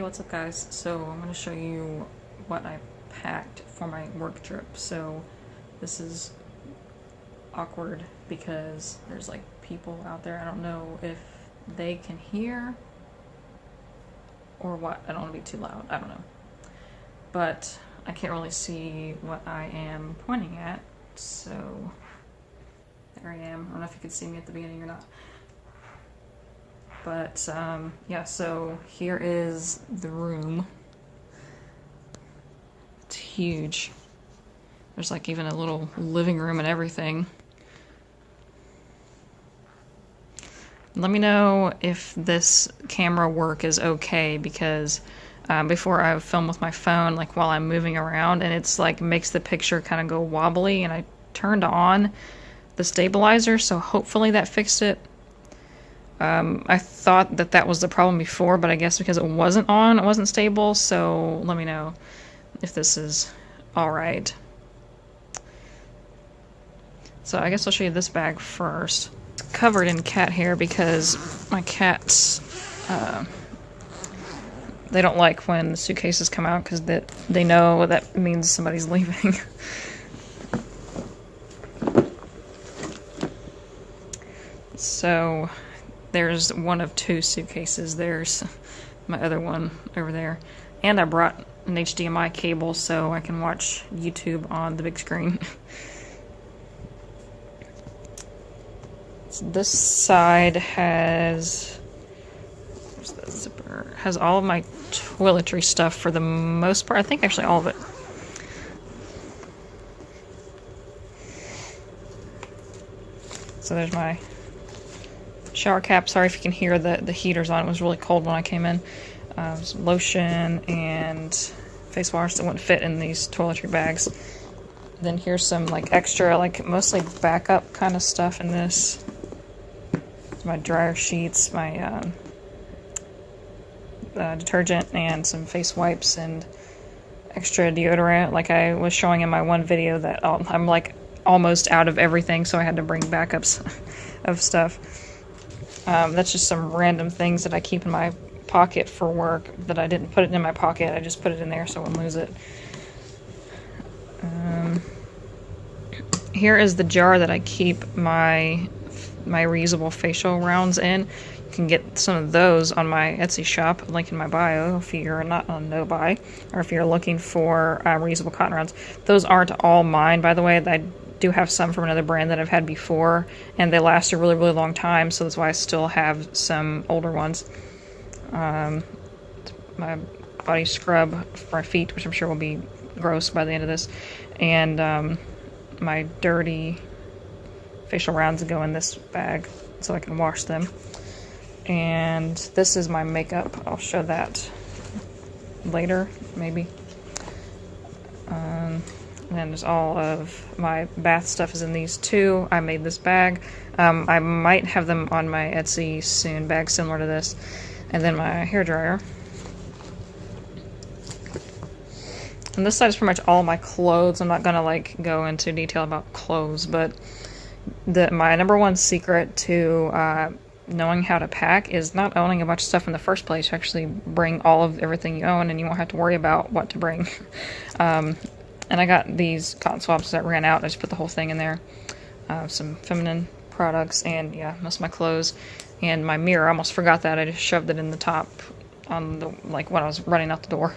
Hey, what's up guys? So I'm going to show you what I packed for my work trip. So this is awkward because there's like people out there. I don't know if they can hear or what. I don't want to be too loud. I don't know. But I can't really see what I am pointing at. So there I am. I don't know if you could see me at the beginning or not. But yeah, so here is the room. It's huge. There's like even a little living room and everything. Let me know if this camera work is okay, because before I film with my phone, like while I'm moving around, and it's like makes the picture kind of go wobbly, and I turned on the stabilizer, so hopefully that fixed it. I thought that that was the problem before, but I guess because it wasn't on, it wasn't stable, so let me know if this is alright. So I guess I'll show you this bag first. It's covered in cat hair because my cats, they don't like when the suitcases come out because they know that means somebody's leaving. So there's one of two suitcases. There's my other one over there. And I brought an HDMI cable so I can watch YouTube on the big screen. So this side has, where's the zipper? Has all of my toiletry stuff for the most part. I think actually all of it. So there's my shower cap. Sorry if you can hear the heaters on. It was really cold when I came in. Some lotion and face wash that wouldn't fit in these toiletry bags. Then here's some like extra, like mostly backup kind of stuff in this. My dryer sheets, my detergent, and some face wipes and extra deodorant. Like I was showing in my one video that I'm like almost out of everything, so I had to bring backups of stuff. That's just some random things that I keep in my pocket for work that I didn't put it in my pocket. I just put it in there so I wouldn't lose it. Here is the jar that I keep my reusable facial rounds in. You can get some of those on my Etsy shop, link in my bio if you're not on no buy, or if you're looking for reusable cotton rounds. Those aren't all mine, by the way. I do have some from another brand that I've had before, and they last a really, really long time, so that's why I still have some older ones. My body scrub for my feet, which I'm sure will be gross by the end of this, and my dirty facial rounds go in this bag so I can wash them. And this is my makeup. I'll show that later, maybe. And there's all of my bath stuff is in these two. I made this bag. I might have them on my Etsy soon, bag similar to this. And then my hairdryer. And this side is pretty much all my clothes. I'm not gonna like go into detail about clothes, but my number one secret to knowing how to pack is not owning a bunch of stuff in the first place. You actually bring all of everything you own, and you won't have to worry about what to bring. And I got these cotton swabs that ran out. I just put the whole thing in there. Some feminine products, and yeah, most of my clothes. And my mirror, I almost forgot that. I just shoved it in the top on the, like when I was running out the door.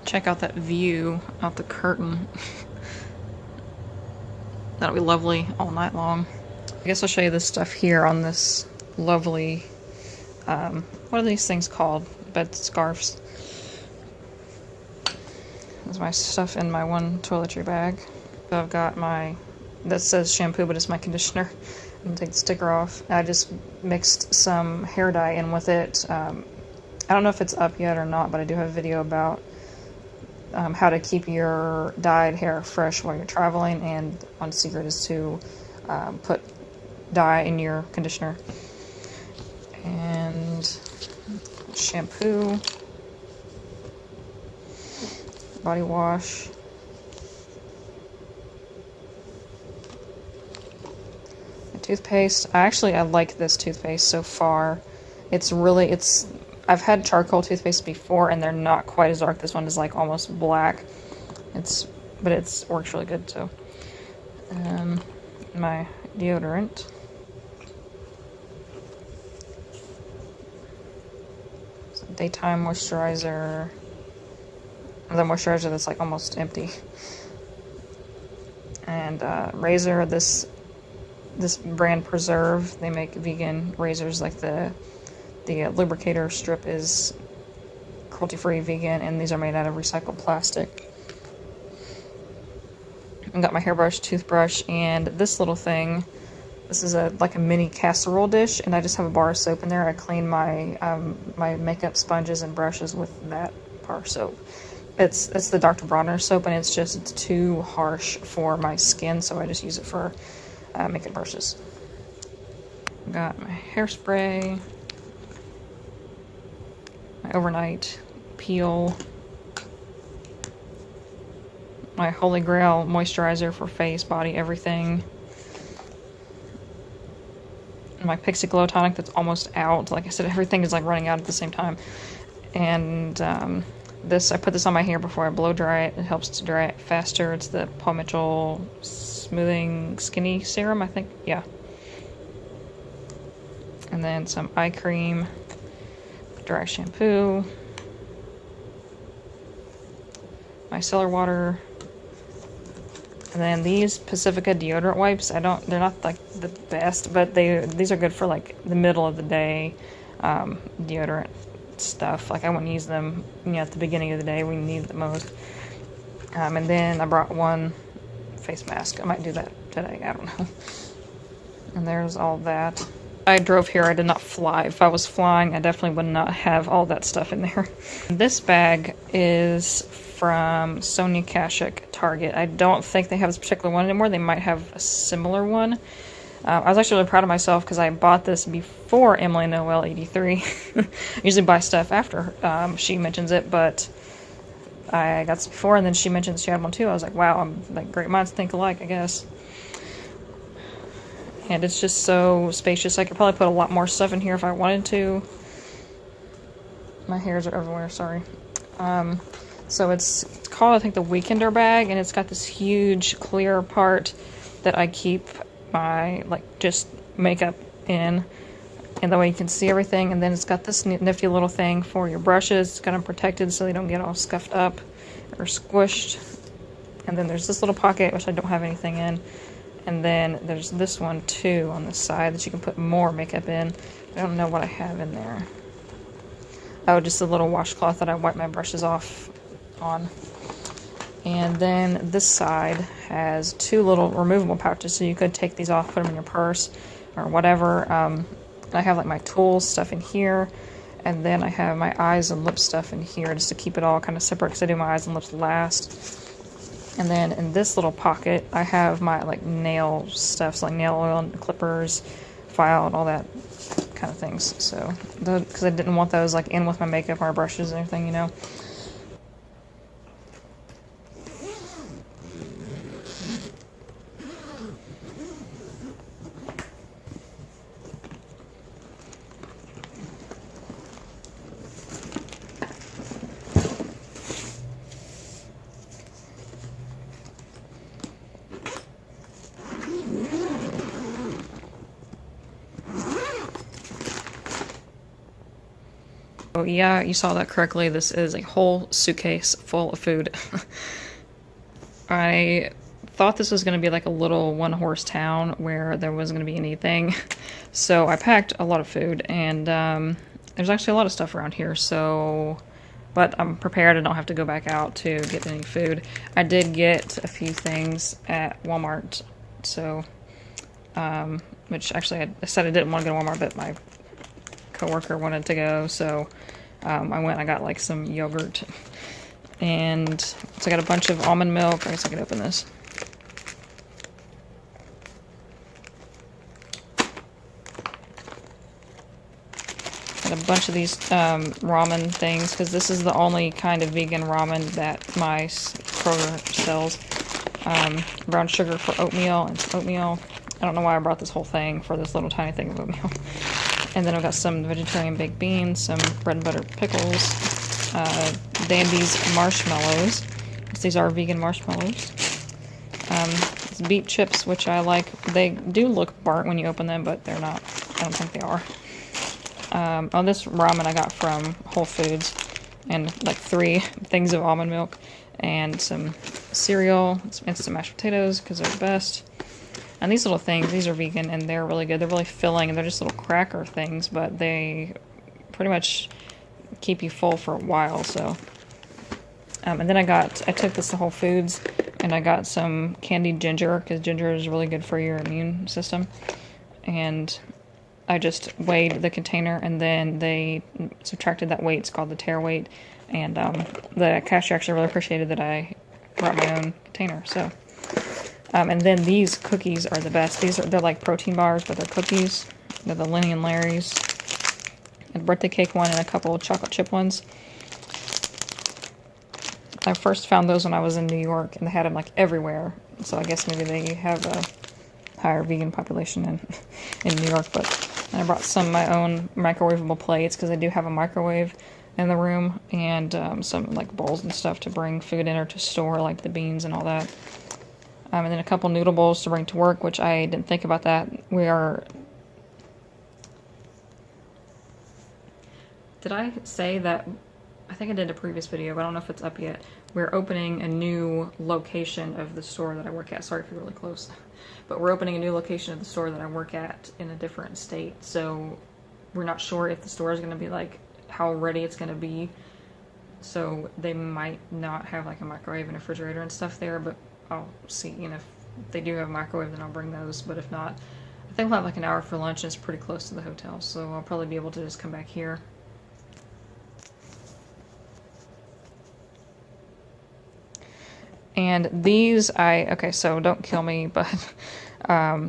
Check out that view out the curtain. That'll be lovely all night long. I guess I'll show you this stuff here on this lovely, what are these things called? Bed scarves. There's my stuff in my one toiletry bag. So I've got my, that says shampoo, but it's my conditioner. I'm gonna take the sticker off. I just mixed some hair dye in with it. I don't know if it's up yet or not, but I do have a video about how to keep your dyed hair fresh while you're traveling, and one secret is to put dye in your conditioner. And shampoo, body wash, toothpaste. I like this toothpaste so far. It's I've had charcoal toothpaste before, and they're not quite as dark. This one is like almost black. But it works really good too. My deodorant. So daytime moisturizer. The moisturizer that's like almost empty. And razor. This brand Preserve. They make vegan razors. Like the lubricator strip is cruelty-free, vegan, and these are made out of recycled plastic. I got my hairbrush, toothbrush, and this little thing. This is like a mini casserole dish, and I just have a bar of soap in there. I clean my my makeup sponges and brushes with that bar of soap. It's the Dr. Bronner soap, and it's too harsh for my skin, so I just use it for makeup brushes. Got my hairspray, my overnight peel, my Holy Grail moisturizer for face, body, everything. And my Pixie Glow tonic that's almost out. Like I said, everything is like running out at the same time. And I put this on my hair before I blow dry it. It helps to dry it faster. It's the Paul Mitchell Smoothing Skinny Serum, I think. Yeah. And then some eye cream, dry shampoo, my micellar water. And then these Pacifica deodorant wipes, they're not like the best, but these are good for like the middle of the day deodorant stuff. Like I wouldn't use them, at the beginning of the day when you need it the most. And then I brought one face mask. I might do that today, I don't know. And there's all that. I drove here, I did not fly. If I was flying, I definitely would not have all that stuff in there. This bag is from Sonia Kashuk, Target. I don't think they have this particular one anymore. They might have a similar one. I was actually really proud of myself because I bought this before Emily Noel 83. I usually buy stuff after she mentions it, but I got this before, and then she mentioned she had one too. I was like, wow, I'm like great minds think alike, I guess. And it's just so spacious. I could probably put a lot more stuff in here if I wanted to. My hairs are everywhere, sorry. So it's called, I think, the Weekender bag, and it's got this huge clear part that I keep my, just makeup in. And that way you can see everything. And then it's got this nifty little thing for your brushes. It's got them protected so they don't get all scuffed up or squished. And then there's this little pocket, which I don't have anything in. And then there's this one too on the side that you can put more makeup in. I don't know what I have in there. Oh, just a little washcloth that I wipe my brushes off on. And then this side has two little removable pouches, so you could take these off, put them in your purse or whatever. I have like my tools stuff in here, and then I have my eyes and lip stuff in here just to keep it all kind of separate because I do my eyes and lips last. And then in this little pocket, I have my nail stuff, so nail oil and clippers, file, and all that kind of things. So, because I didn't want those in with my makeup or brushes and everything, Oh yeah, you saw that correctly. This is a whole suitcase full of food. I thought this was going to be like a little one-horse town where there wasn't going to be anything. So I packed a lot of food, and there's actually a lot of stuff around here, but I'm prepared. I don't have to go back out to get any food. I did get a few things at Walmart, so, which actually I said I didn't want to go to Walmart, but my coworker wanted to go, so I went and I got some yogurt, and so I got a bunch of almond milk. I guess I could open this. Got a bunch of these ramen things, because this is the only kind of vegan ramen that my Kroger sells. Brown sugar for oatmeal and oatmeal. I don't know why I brought this whole thing for this little tiny thing of oatmeal. And then I've got some vegetarian baked beans, some bread and butter pickles, Dandy's marshmallows. These are vegan marshmallows. Beet chips, which I like. They do look burnt when you open them, but they're not. I don't think they are. Oh, this ramen I got from Whole Foods, and like 3 things of almond milk, and some cereal, some instant mashed potatoes because they're the best. And these little things, these are vegan and they're really good. They're really filling and they're just little cracker things, but they pretty much keep you full for a while. So, and then I took this to Whole Foods and I got some candied ginger because ginger is really good for your immune system. And I just weighed the container and then they subtracted that weight. It's called the ToUR weight. And the cashier actually really appreciated that I brought my own container. So, and then these cookies are the best. They're like protein bars, but they're cookies. They're the Lenny and Larry's. A birthday cake one and a couple of chocolate chip ones. I first found those when I was in New York, and they had them like everywhere. So I guess maybe they have a higher vegan population in New York. But I brought some of my own microwavable plates because I do have a microwave in the room, and some like bowls and stuff to bring food in or to store, like the beans and all that. And then a couple noodle bowls to bring to work, which I didn't think about that. Did I say that? I think I did a previous video, but I don't know if it's up yet. We're opening a new location of the store that I work at. Sorry if you're really close. But we're opening a new location of the store that I work at in a different state. So we're not sure if the store is going to be like how ready it's going to be. So they might not have like a microwave and a refrigerator and stuff there, but I'll see. You know, if they do have a microwave, then I'll bring those. But if not, I think we'll have like an hour for lunch and it's pretty close to the hotel. So I'll probably be able to just come back here. And these, okay, so don't kill me, but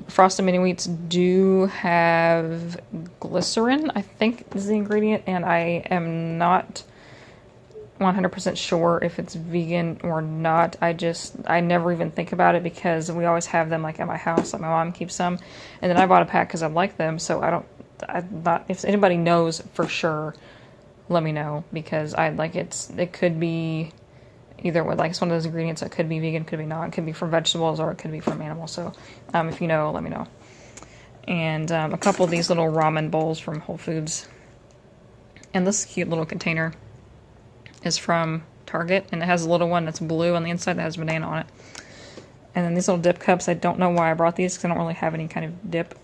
Frosted Mini Wheats do have glycerin, I think is the ingredient, and I am not 100% sure if it's vegan or not. I never even think about it because we always have them like at my house, like my mom keeps some, and then I bought a pack because I like them, so I'm not, if anybody knows for sure, let me know, because it could be either way. Like, it's one of those ingredients that could be vegan, could be not. It could be from vegetables or it could be from animals. So if you know, let me know. And a couple of these little ramen bowls from Whole Foods. And this cute little container is from Target. And it has a little one that's blue on the inside that has banana on it. And then these little dip cups, I don't know why I brought these because I don't really have any kind of dip.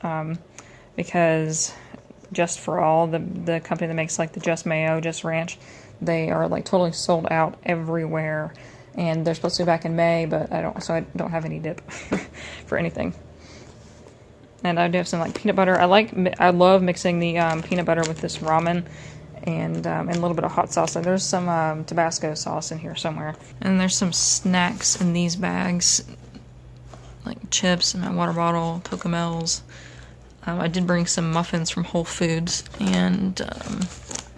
Because Just For All, the company that makes like the Just Mayo, Just Ranch, they are like totally sold out everywhere, and they're supposed to be back in May, but I don't have any dip for anything. And I do have some like peanut butter. I love mixing the peanut butter with this ramen and a little bit of hot sauce. And there's some Tabasco sauce in here somewhere. And there's some snacks in these bags, like chips and my water bottle, Cocomels. I did bring some muffins from Whole Foods and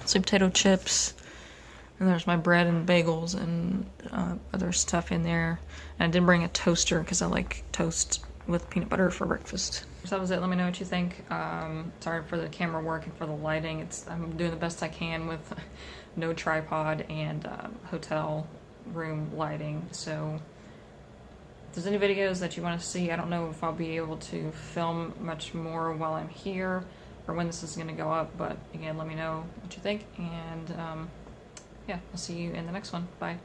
sweet potato chips. And there's my bread and bagels and other stuff in there. And I did bring a toaster because I like toast with peanut butter for breakfast. So that was it. Let me know what you think. Sorry for the camera work and for the lighting. I'm doing the best I can with no tripod and hotel room lighting. So if there's any videos that you want to see, I don't know if I'll be able to film much more while I'm here or when this is going to go up. But again, let me know what you think. And yeah, I'll see you in the next one. Bye.